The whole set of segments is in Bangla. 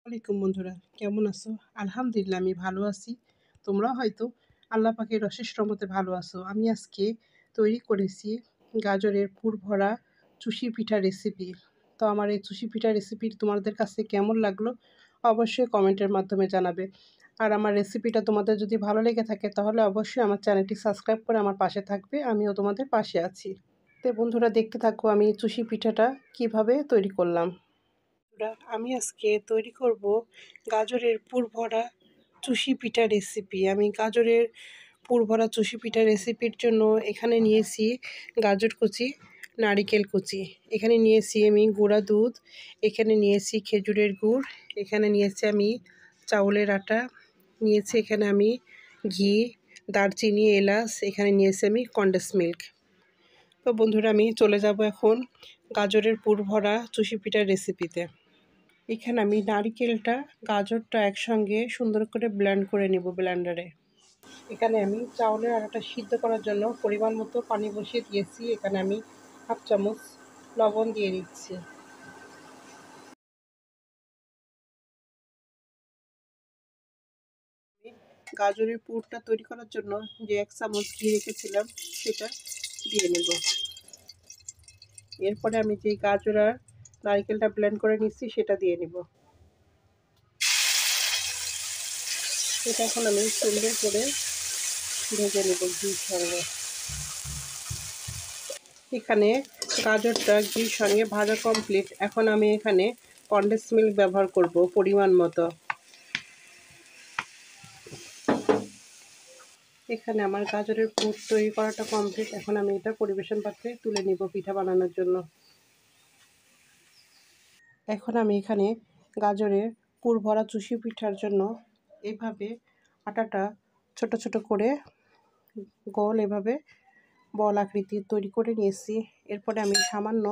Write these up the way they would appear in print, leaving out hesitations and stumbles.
ওয়ালাইকুম বন্ধুরা, কেমন আছো? আলহামদুলিল্লাহ আমি ভালো আছি। তোমরাও হয়তো আল্লাহ পাকের অশেষ রহমতে ভালো আছো। আমি আজকে তৈরি করেছি গাজরের পুর ভরা চুষি পিঠা রেসিপি। তো আমার এই চুষি পিঠা রেসিপি তোমাদের কাছে কেমন লাগলো অবশ্যই কমেন্টের মাধ্যমে জানাবে। আর আমার রেসিপিটা তোমাদের যদি ভালো লেগে থাকে তাহলে অবশ্যই আমার চ্যানেলটি সাবস্ক্রাইব করে আমার পাশে থাকবে। আমিও তোমাদের পাশে আছি। তো বন্ধুরা দেখতে থাকো আমি চুষি পিঠাটা কিভাবে তৈরি করলাম। আমি আজকে তৈরি করব গাজরের পুর ভরা চুষি পিঠা রেসিপি। আমি গাজরের পুর ভরা চুষি পিঠা রেসিপির জন্য এখানে নিয়েছি গাজর কুচি, নারিকেল কুচি, এখানে নিয়েছি আমি গুঁড়া দুধ, এখানে নিয়েছি খেজুরের গুড়, এখানে নিয়েছি আমি চাউলের আটা, নিয়েছি এখানে আমি ঘি, দারচিনি, এলাচ, এখানে নিয়েছি আমি কনডেন্স মিল্ক। তো বন্ধুরা আমি চলে যাব এখন গাজরের পুর ভরা চুষি পিঠার রেসিপিতে। এখানে আমি নারিকেলটা গাজরটা একসঙ্গে সুন্দর করে ব্লেন্ড করে নেব ব্লেন্ডারে। এখানে আমি চাউলের আটাটা সিদ্ধ করার জন্য পরিমাণ মতো পানি বসিয়ে দিয়েছি। এখানে আমি হাফ চামচ লবণ দিয়ে দিচ্ছি। গাজরের পুরটা তৈরি করার জন্য যে 1 চামচ ঘি রেখেছিলাম সেটা দিয়ে নেব। এরপরে আমি যে গাজর আর নারিকেলটা ব্লেন্ড করে নিচ্ছি সেটা দিয়ে নেব। এটা এখন আমি সুন্দর করে ভেজে নেব ঘির সঙ্গে। এখানে গাজরটা ঘির সঙ্গে ভাজা কমপ্লিট। এখন আমি এখানে কনডেন্স মিল্ক ব্যবহার করব পরিমাণ মতো। এখানে আমার গাজরের পুর তৈরি করাটা কমপ্লিট। এখন আমি এটা পরিবেশন পাত্রে তুলে নিব পিঠা বানানোর জন্য। এখন আমি এখানে গাজরের পুর ভরা চুষি পিঠার জন্য এভাবে আটাটা ছোট ছোট করে গোল এভাবে বল আকৃতির তৈরি করে নিয়েছি। এরপরে আমি সামান্য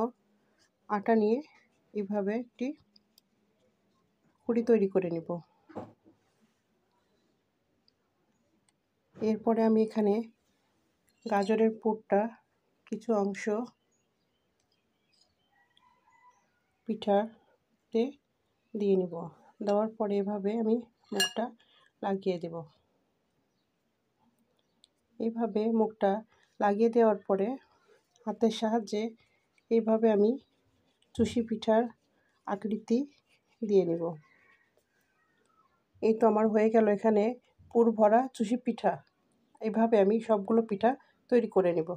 আটা নিয়ে এভাবে একটি কুড়ি তৈরি করে নেব। এরপরে আমি এখানে গাজরের পুরটা কিছু অংশ পিঠাতে দিয়ে নিব। দেওয়ার পরে এভাবে আমি মুখটা লাগিয়ে দেব। এইভাবে মুখটা লাগিয়ে দেওয়ার পরে হাতের সাহায্যে এইভাবে আমি চুষি পিঠার আকৃতি দিয়ে নেব। এই তো আমার হয়ে গেল এখানে পুর ভরা চুষি পিঠা। এইভাবে আমি সবগুলো পিঠা তৈরি করে নেব।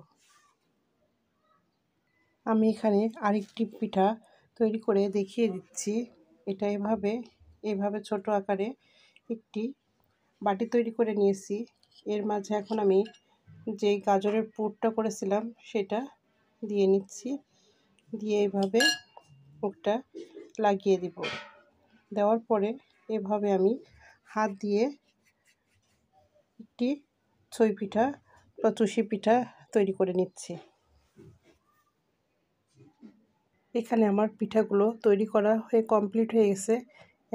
আমি এখানে আরেকটি পিঠা তৈরি করে দেখিয়ে দিচ্ছি। এটা এভাবে ছোট আকারে একটি বাটি তৈরি করে নিয়েছি। এর মাঝে এখন আমি যে গাজরের পুরটা করেছিলাম সেটা দিয়ে নিচ্ছি। দিয়ে এইভাবে মুখটা লাগিয়ে দিব। দেওয়ার পরে এভাবে আমি হাত দিয়ে একটি ছই পিঠা বা চুষি পিঠা তৈরি করে নিচ্ছি। এখানে আমার পিঠাগুলো তৈরি করা হয়ে কমপ্লিট হয়ে গেছে।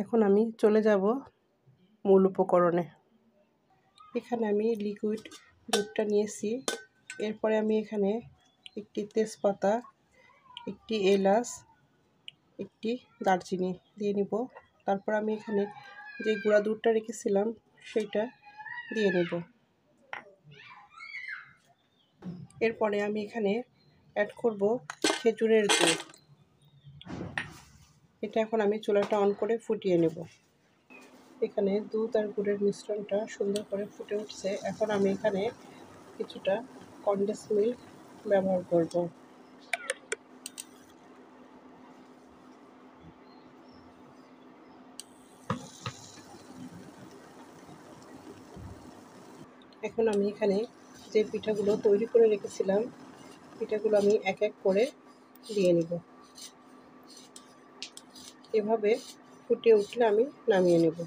এখন আমি চলে যাব মূল উপকরণে। এখানে আমি লিকুইড দুধটা নিয়েছি। এরপরে আমি এখানে একটি তেজপাতা, একটি এলাচ, একটি দারচিনি দিয়ে নিব। তারপর আমি এখানে যে গুঁড়া দুধটা রেখেছিলাম সেটা দিয়ে নেব। এরপরে আমি এখানে অ্যাড করব খেজুরের গুড়। এটা এখন আমি চুলাটা অন করে ফুটিয়ে নেব। এখানে দুধ আর গুড়ের মিশ্রণটা সুন্দর করে ফুটে উঠছে। এখন আমি এখানে কিছুটা কনডেন্স মিল্ক ব্যবহার করব। এখন আমি এখানে যে পিঠাগুলো তৈরি করে রেখেছিলাম পিঠাগুলো আমি এক এক করে দিয়ে নিব। এভাবে ফুটে উঠলে আমি নামিয়ে নেব।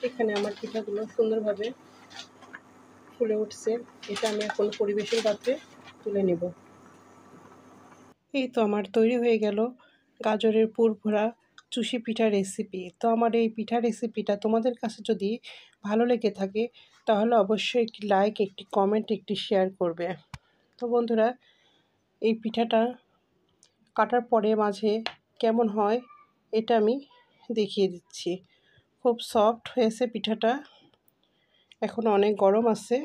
এখানে আমার পিঠাগুলো সুন্দরভাবে ফুলে উঠছে। এটা আমি এখন পরিবেশন পাত্রে তুলে নেব। এই তো আমার তৈরি হয়ে গেল গাজরের পুর ভরা চুষি পিঠা রেসিপি। তো আমার এই পিঠা রেসিপিটা তোমাদের কাছে যদি ভালো লেগে থাকে তাহলে অবশ্যই একটি লাইক, একটি কমেন্ট, একটি শেয়ার করবে। তো বন্ধুরা এই পিঠাটা কাটার পরে মাঝে কেমন হয় এটা আমি দেখিয়ে দিচ্ছি। খুব সফট হয়েছে পিঠাটা, এখন অনেক গরম আছে।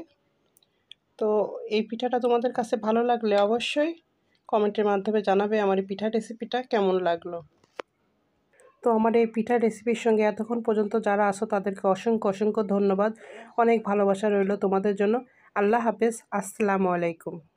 তো এই পিঠাটা তোমাদের কাছে ভালো লাগলে অবশ্যই কমেন্টের মাধ্যমে জানাবে আমার এই পিঠা রেসিপিটা কেমন লাগলো। তো আমার এই পিঠার রেসিপির সঙ্গে এতক্ষণ পর্যন্ত যারা আছো তাদেরকে অসংখ্য অসংখ্য ধন্যবাদ। অনেক ভালোবাসা রইল তোমাদের জন্য। আল্লাহ হাফেজ। আসসালামু আলাইকুম।